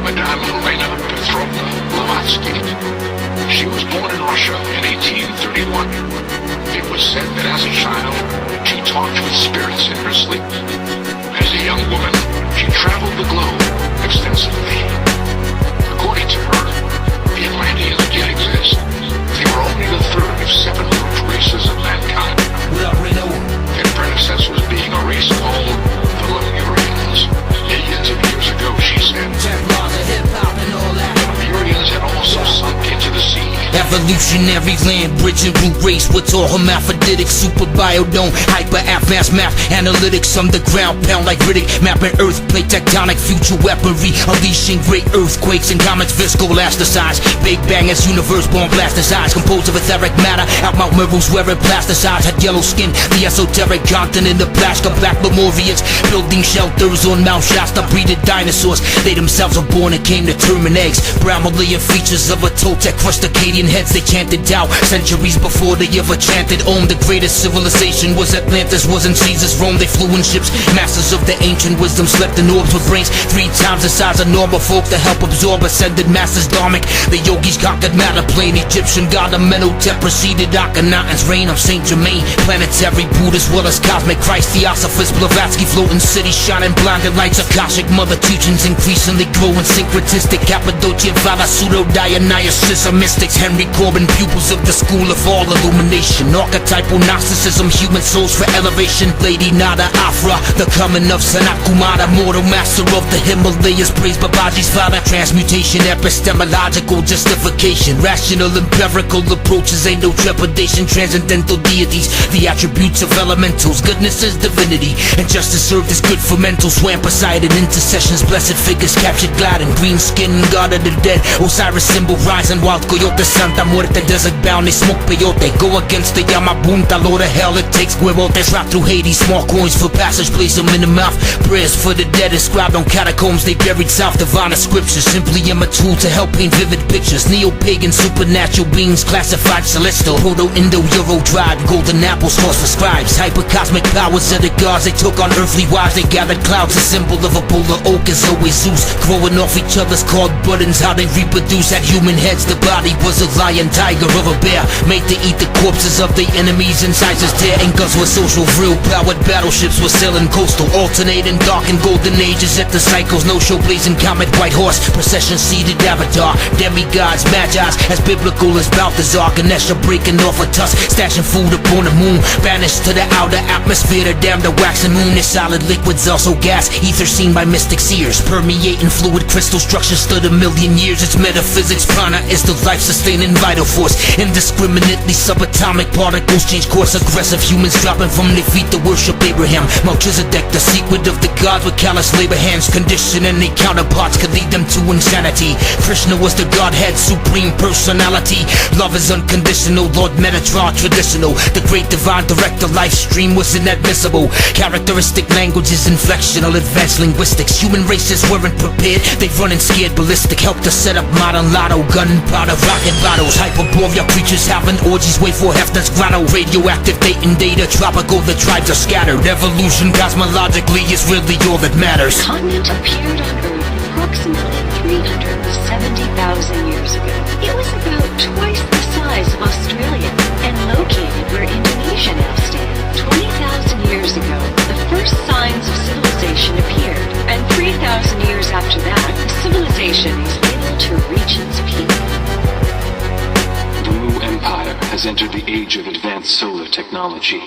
Madame Helena Petrovna Blavatsky. She was born in Russia in 1831. It was said that as a child, she talked with spirits in her sleep. As a young woman, she traveled the globe extensively. According to her, the Atlanteans did exist. They were only the third of 7 grouped races of mankind. Their predecessors being a race called the Lemurians. Millions of years ago, she said. The Lemurians had also sunk into the sea. Evolutionary land bridging root race with all hermaphroditic super biodome hyper mass math analytics underground pound like Riddick mapping earth plate tectonic future weaponry unleashing great earthquakes and comets Visco Elasticize Big Bang as universe born Plasticized composed of etheric matter out Mount Meru's wearing Plasticized had yellow skin the esoteric continent of Plashka black Lemurians building shelters on Mount Shasta breeded dinosaurs they themselves were born and came to termine eggs brown Malayan features of a Toltec crushed Akkadian Heads they chanted Tao centuries before they ever chanted Om. The greatest civilization was Atlantis, wasn't Caesars Rome. They flew in ships, masters of the ancient wisdom slept in orbs with brains 3 times the size of normal folk to help absorb ascended masters Dharmic. The yogis conquered matter plane, Egyptian god Amenhotep preceded Akhenaten's reign of Saint Germain. Planetary Buddha as well as cosmic Christ, Theosophist Blavatsky, floating cities shining blinded lights. Akashic mother teachings increasingly growing syncretistic. Cappadocia, Vala, Pseudo, Dionysus, mystics. Henry Corbin, pupils of the school of all illumination. Archetypal Gnosticism, human souls for elevation. Lady Nada Afra, the coming of Sanat Kumara, mortal master of the Himalayas. Praise Babaji's father. Transmutation, epistemological justification. Rational, empirical approaches, ain't no trepidation. Transcendental deities, the attributes of elementals. Goodness is divinity, and justice served as good for mental. Swam Poseidon, intercessions, blessed figures captured gliding. Green skin, god of the dead. Osiris symbol rising, wild coyote, Santa Muerte, desert bound, they smoke peyote. Go against the Yamabunta, Lord of hell, it takes huevotes. Rock through Hades, small coins for passage, place them in the mouth. Prayers for the dead inscribed on catacombs, they buried south. Divine scriptures, simply am a tool to help paint vivid pictures. Neo-pagan, supernatural beings, classified celestial. Proto-Indo-Euro tribe, golden apples, source for scribes. Hyper-cosmic powers of the gods, they took on earthly wives. They gathered clouds, a symbol of a polar oak is always Zeus. Growing off each other's called buttons, how they reproduce at human heads. The body was a lion, tiger, of a bear, made to eat the corpses of the enemies. Incisors tear Incas with social real powered battleships were sailing coastal, alternating dark and golden ages at the cycles. No show blazing comet, white horse procession, seated avatar, demigods, magi's as biblical as Balthazar. Ganesha breaking off a tusk, stashing food upon the moon, banished to the outer atmosphere to damn the waxing moon. Is solid liquids also gas, ether seen by mystic seers, permeating fluid crystal structures stood a million years. It's metaphysics, prana is the life sustaining vital force. Indiscriminately subatomic particles change course. Aggressive humans dropping from their feet to worship Abraham. Melchizedek, the secret of the gods with callous labor hands. Condition and their counterparts could lead them to insanity. Krishna was the godhead, supreme personality. Love is unconditional, Lord Metatron traditional. The great divine director, life stream was inadmissible. Characteristic languages, inflectional, advanced linguistics. Human races weren't prepared, they running scared ballistic. Helped to set up modern lotto, gunpowder, rocket bottles. Hyperborea creatures having orgies, wait for Hefner's grotto. Radioactive dating data, tropical, the tribes are scattered. Evolution cosmologically is really all that matters. The continent appeared on Earth approximately 370,000 years ago. It was about twice the size of Australia and located where Indonesia now stands. 20,000 years ago, the first signs of civilization appeared, and 3,000 years after that, the civilization was able to reach its peak. The Mu Empire has entered the age of advanced solar technology.